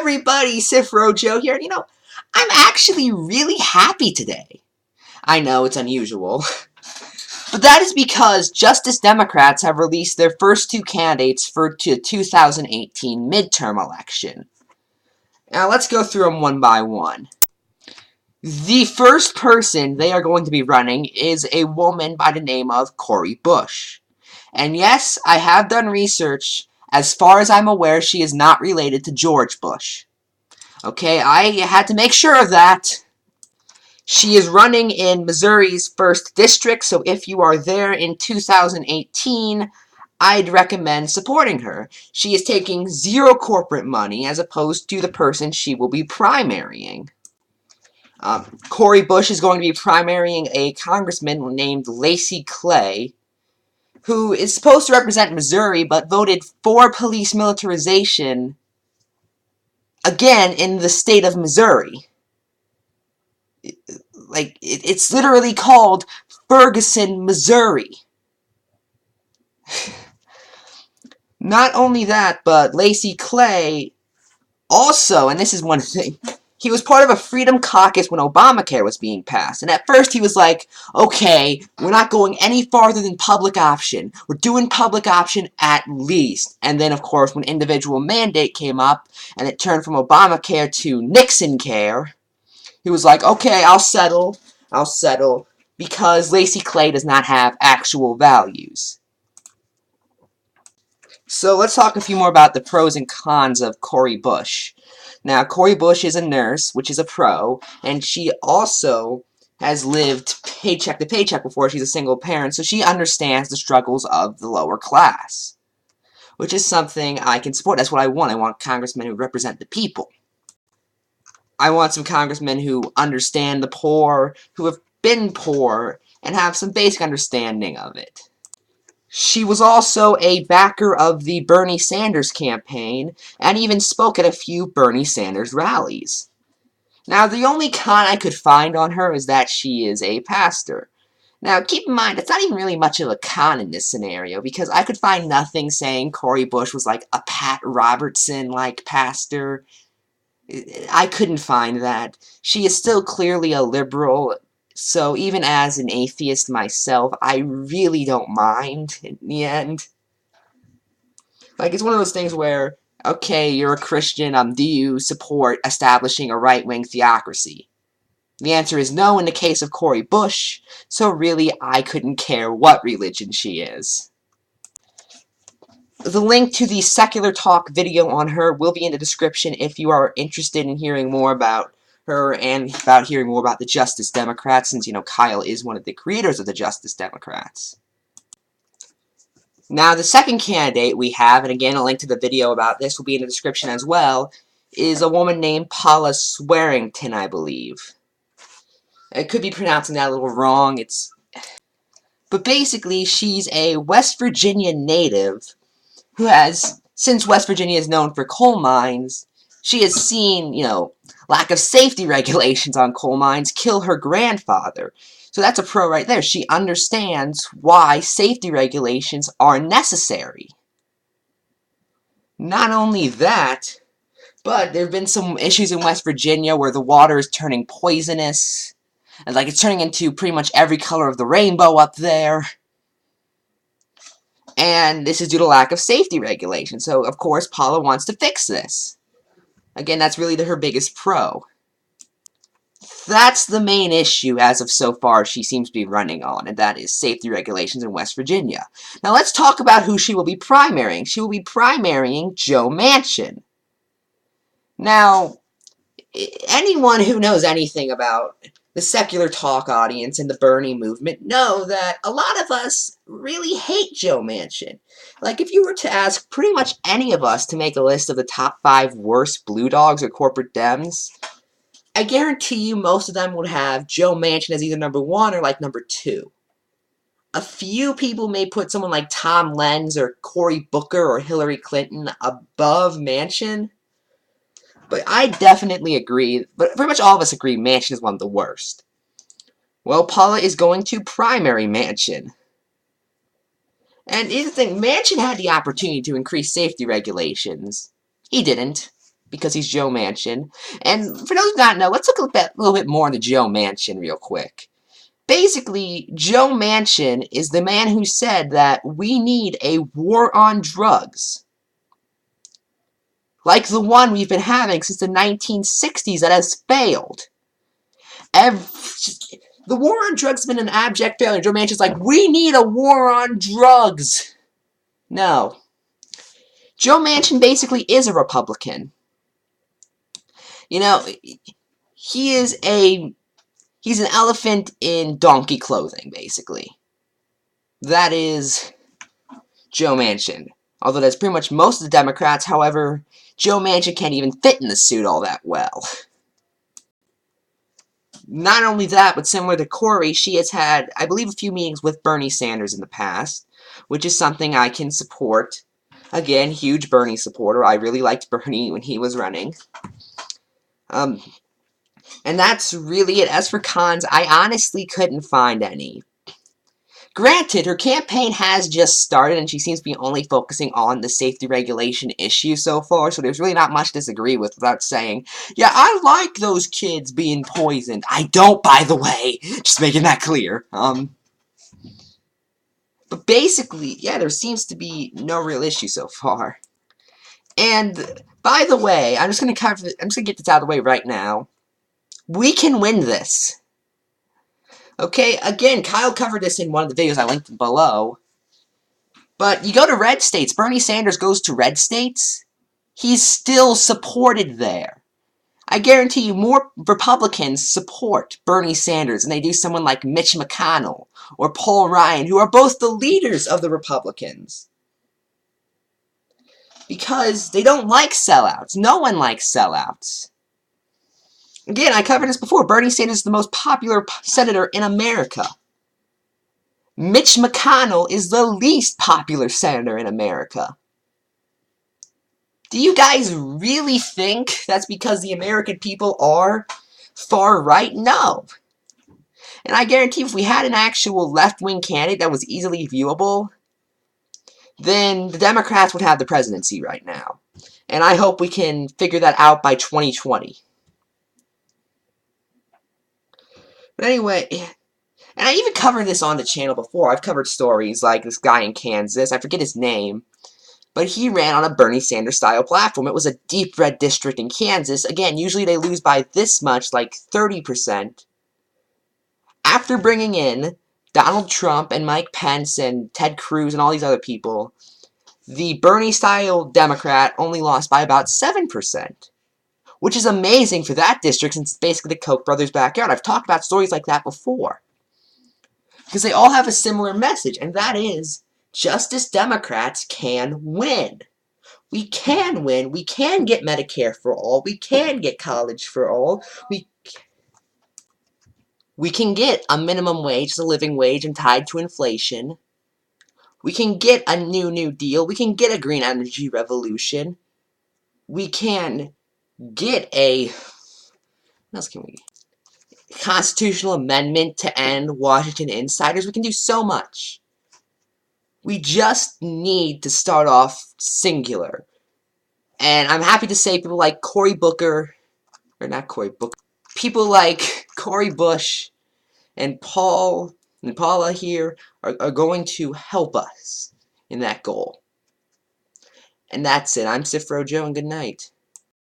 everybody, Sifro Joe here. I'm actually really happy today. I know it's unusual. But that is because Justice Democrats have released their first two candidates for the 2018 midterm election. Now let's go through them one by one. The first person they are going to be running is a woman by the name of Cori Bush. And yes, I have done research. As far as I'm aware, she is not related to George Bush. Okay, I had to make sure of that. She is running in Missouri's 1st District, so if you are there in 2018, I'd recommend supporting her. She is taking zero corporate money as opposed to the person she will be primarying. Cori Bush is going to be primarying a congressman named Lacy Clay, who is supposed to represent Missouri, but voted for police militarization, again, in the state of Missouri. It's literally called Ferguson, Missouri. Not only that, but Lacy Clay also, and this is one thing, he was part of a Freedom Caucus when Obamacare was being passed. And at first he was like, okay, we're not going any farther than public option. We're doing public option at least. And then, of course, when individual mandate came up and it turned from Obamacare to Nixon care, he was like, okay, I'll settle, because Lacy Clay does not have actual values. So let's talk a few more about the pros and cons of Cori Bush. Now, Cori Bush is a nurse, which is a pro, and she also has lived paycheck to paycheck before. She's a single parent, so she understands the struggles of the lower class, which is something I can support. That's what I want. I want congressmen who represent the people. I want some congressmen who understand the poor, who have been poor, and have some basic understanding of it. She was also a backer of the Bernie Sanders campaign, and even spoke at a few Bernie Sanders rallies. Now, the only con I could find on her is that she is a pastor. Now, keep in mind, it's not even really much of a con in this scenario, because I could find nothing saying Cori Bush was like a Pat Robertson-like pastor. I couldn't find that. She is still clearly a liberal. So even as an atheist myself, I really don't mind in the end. It's one of those things where, okay, you're a Christian, do you support establishing a right-wing theocracy? The answer is no in the case of Cori Bush, so really I couldn't care what religion she is. The link to the Secular Talk video on her will be in the description if you are interested in hearing more about her and about hearing more about the Justice Democrats, since, Kyle is one of the creators of the Justice Democrats. Now, the second candidate we have, and again, a link to the video about this will be in the description as well, is a woman named Paula Swearington, I believe. I could be pronouncing that a little wrong, but basically, she's a West Virginia native who has, since West Virginia is known for coal mines, she has seen, lack of safety regulations on coal mines kill her grandfather. So that's a pro right there. She understands why safety regulations are necessary. Not only that, but there have been some issues in West Virginia where the water is turning poisonous. And it's turning into pretty much every color of the rainbow up there. And this is due to lack of safety regulations. So, of course, Paula wants to fix this. Again, that's really her biggest pro. That's the main issue as of so far she seems to be running on, and that is safety regulations in West Virginia. Now let's talk about who she will be primarying. She will be primarying Joe Manchin. Now, anyone who knows anything about the Secular Talk audience and the Bernie movement know that a lot of us really hate Joe Manchin. If you were to ask pretty much any of us to make a list of the top 5 worst blue dogs or corporate Dems, I guarantee you most of them would have Joe Manchin as either number 1 or number 2. A few people may put someone like Tom Lenz or Cory Booker or Hillary Clinton above Manchin, but I definitely agree, but pretty much all of us agree Manchin is one of the worst. Well, Paula is going to primary Manchin. And here's the thing, Manchin had the opportunity to increase safety regulations. He didn't. because he's Joe Manchin. And for those who don't know, let's look a little bit more into Joe Manchin real quick. Basically, Joe Manchin is the man who said that we need a war on drugs, like the one we've been having since the 1960s that has failed. The war on drugs has been an abject failure. Joe Manchin's like, we need a war on drugs. No. Joe Manchin basically is a Republican. You know, he's an elephant in donkey clothing, basically. That is Joe Manchin. Although that's pretty much most of the Democrats, however, Joe Manchin can't even fit in the suit all that well. Not only that, but similar to Corey, she has had, I believe, a few meetings with Bernie Sanders in the past, which is something I can support. Again, huge Bernie supporter. I really liked Bernie when he was running. And that's really it. As for cons, I honestly couldn't find any. Granted, her campaign has just started, and she seems to be only focusing on the safety regulation issue so far, so there's really not much to disagree with without saying, yeah, I like those kids being poisoned. I don't, by the way. Just making that clear. But basically, yeah, there seems to be no real issue so far. And, by the way, I'm just gonna get this out of the way right now. We can win this. Okay, again, Kyle covered this in one of the videos I linked below. But you go to red states, Bernie Sanders goes to red states, he's still supported there. I guarantee you more Republicans support Bernie Sanders than they do someone like Mitch McConnell or Paul Ryan, who are both the leaders of the Republicans. Because they don't like sellouts. No one likes sellouts. Again, I covered this before. Bernie Sanders is the most popular senator in America. Mitch McConnell is the least popular senator in America. Do you guys really think that's because the American people are far right? No. And I guarantee if we had an actual left-wing candidate that was easily viewable, then the Democrats would have the presidency right now. And I hope we can figure that out by 2020. But anyway, and I even covered this on the channel before. I've covered stories like this guy in Kansas, I forget his name, but he ran on a Bernie Sanders-style platform. It was a deep red district in Kansas. Again, usually they lose by this much, like 30%. After bringing in Donald Trump and Mike Pence and Ted Cruz and all these other people, the Bernie-style Democrat only lost by about 7%. Which is amazing for that district since it's basically the Koch brothers' backyard. I've talked about stories like that before. Because they all have a similar message, and that is, Justice Democrats can win. We can win. We can get Medicare for all. We can get college for all. We can get a minimum wage, a living wage, and tied to inflation. We can get a New Deal. We can get a green energy revolution. We can get a... What else can we... Constitutional amendment to end Washington insiders. We can do so much. We just need to start off singular. And I'm happy to say people like Cory Booker, or not Cory Booker, people like Cori Bush and Paula here are going to help us in that goal. And that's it. I'm Ephrom Joe, and good night.